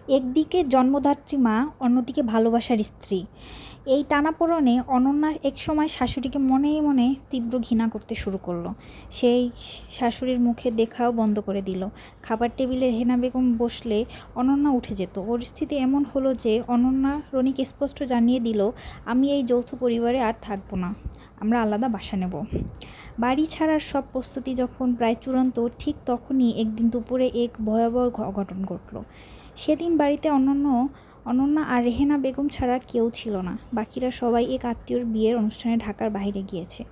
একদিকে জন্মদাত্রী মা, অন্যদিকে ভালোবাসার স্ত্রী। এই টানাপোড়েনে অনন্যা একসময় শাশুড়িকে মনে মনে তীব্র ঘৃণা করতে শুরু করলো। সেই শাশুড়ির মুখে দেখাও বন্ধ করে দিল। খাবার টেবিলে রেহেনা বেগম বসলে অনন্যা উঠে যেত। পরিস্থিতি এমন হলো যে অনন্যা রনিকে স্পষ্ট জানিয়ে দিল, আমি এই যৌথ পরিবারে আর থাকবো না, আমরা আলাদা বাসা নেব। বাড়ি ছাড়ার সব প্রস্তুতি যখন প্রায় চূড়ান্ত, ঠিক তখনই একদিন দুপুরে এক ভয়াবহ অঘটন ঘটল। সেদিন বাড়িতে অনন্যা আর রেহেনা বেগম ছাড়া কেউ ছিল না। বাকিরা সবাই এক আত্মীয়র বিয়ের অনুষ্ঠানে ঢাকার বাইরে গিয়েছে।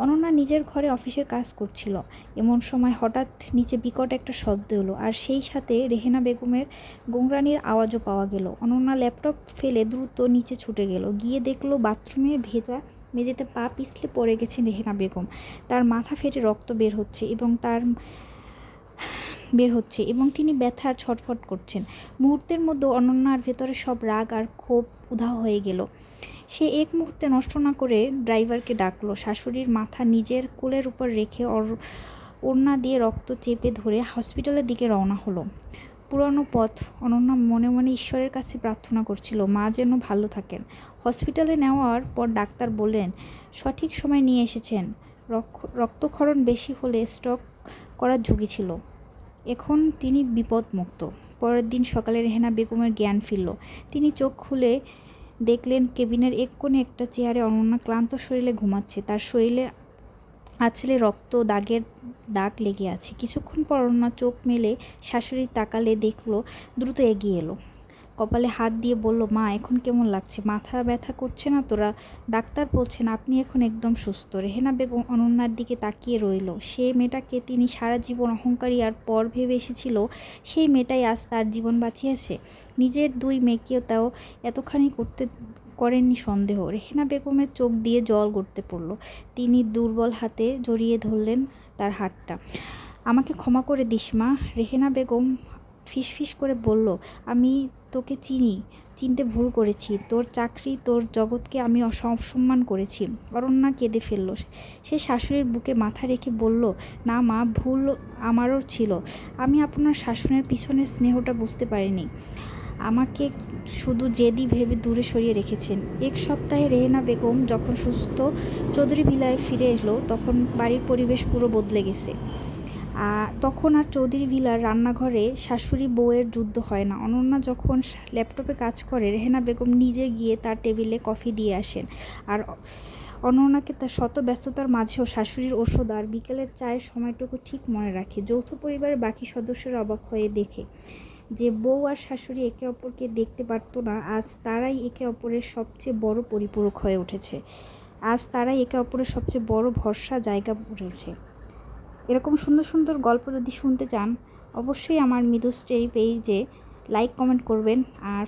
অনন্যা নিজের ঘরে অফিসের কাজ করছিল। এমন সময় হঠাৎ নিচে বিকট একটা শব্দ এলো, আর সেই সাথে রেহেনা বেগমের গোংরানির আওয়াজও পাওয়া গেল। অনন্যা ল্যাপটপ ফেলে দ্রুত নিচে ছুটে গেল। গিয়ে দেখলো বাথরুমে ভেজা মেঝেতে পা পিছলে পড়ে গেছেন রেহেনা বেগম। তার মাথা ফেটে রক্ত বের হচ্ছে এবং তিনি ব্যথার ছটফট করছেন। মুহূর্তের মধ্যে অনন্যার ভেতরে সব রাগ আর ক্ষোভ উধাও হয়ে গেল। সে এক মুহূর্তে নষ্ট না করে ড্রাইভারকে ডাকলো। শাশুড়ির মাথা নিজের কোলের উপর রেখে ওড়না দিয়ে রক্ত চেপে ধরে হসপিটালের দিকে রওনা হলো। পুরানো পথ। অনন্যা মনে মনে ঈশ্বরের কাছে প্রার্থনা করছিল মা যেন ভালো থাকেন। হসপিটালে নেওয়ার পর ডাক্তার বললেন, সঠিক সময় নিয়ে এসেছেন, রক্তক্ষরণ বেশি হলে স্ট্রোক করার ঝুঁকি ছিল। এখন তিনি বিপদমুক্ত। পরের দিন সকালে রেহেনা বেগমের জ্ঞান ফিরল। তিনি চোখ খুলে দেখলেন কেবিনের এক কোণে একটা চেয়ারে অনন্যা ক্লান্ত শরীরে ঘুমাচ্ছে। তার শরীরে আঁচলে দাগের দাগ লেগে আছে। কিছুক্ষণ পর অনন্যা চোখ মেলে শাশুড়ি তাকালে দেখলো, দ্রুত এগিয়ে এলো। কপালে হাত দিয়ে বলল, মা এখন কেমন লাগছে? মাথা ব্যথা করছে না তোরা? ডাক্তার বলছেন আপনি এখন একদম সুস্থ। রেহেনা বেগম অনন্যার দিকে তাকিয়ে রইল। সে মেয়েটাকে তিনি সারা জীবন অহংকারী আর পর ভেবে এসেছিল, সেই মেয়েটাই আজ তার জীবন বাঁচিয়েছে। নিজের দুই মেয়েকেও তাও এতখানি করেননি সন্দেহ। রেহেনা বেগমের চোখ দিয়ে জল গড়তে পড়ল। তিনি দুর্বল হাতে জড়িয়ে ধরলেন তার হাতটা। আমাকে ক্ষমা করে দিস মা। রেহেনা বেগম ফিসফিস করে বলল, আমি তোকে চিনতে ভুল করেছি। তোর চাকরি, তোর জগৎকে আমি অসম্মান করেছি। অরণ্যা কেঁদে ফেলল। সে শাশুড়ির বুকে মাথা রেখে বলল, না মা, ভুল আমারও ছিল। আমি আপনার শাসনের পিছনের স্নেহটা বুঝতে পারিনি। আমাকে শুধু জেদি ভেবে দূরে সরিয়ে রেখেছেন। এক সপ্তাহে রেহেনা বেগম যখন সুস্থ চৌধুরী ভিলায় ফিরে এলো, তখন বাড়ির পরিবেশ পুরো বদলে গেছে। তখন আর চৌধুরী ভিলার রান্নাঘরে শাশুড়ি বউয়ের যুদ্ধ হয় না। অনন্যা যখন ল্যাপটপে কাজ করে, রেহেনা বেগম নিজে গিয়ে তার টেবিলে কফি দিয়ে আসেন। আর অনন্যাকে তার শত ব্যস্ততার মাঝেও শাশুড়ির ওষুধ আর বিকেলের চায়ের সময়টুকু ঠিক মনে রাখে। যৌথ পরিবারের বাকি সদস্যরা অবাক হয়ে দেখে যে বউ আর শাশুড়ি একে অপরকে দেখতে পারতো না, আজ তারাই একে অপরের সবচেয়ে বড় পরিপূরক হয়ে উঠেছে। আজ তারাই একে অপরের সবচেয়ে বড় ভরসা জায়গা উঠেছে। এরকম সুন্দর সুন্দর গল্প যদি শুনতে চান, অবশ্যই আমার মৃদু স্টোরি পেজে লাইক কমেন্ট করবেন। আর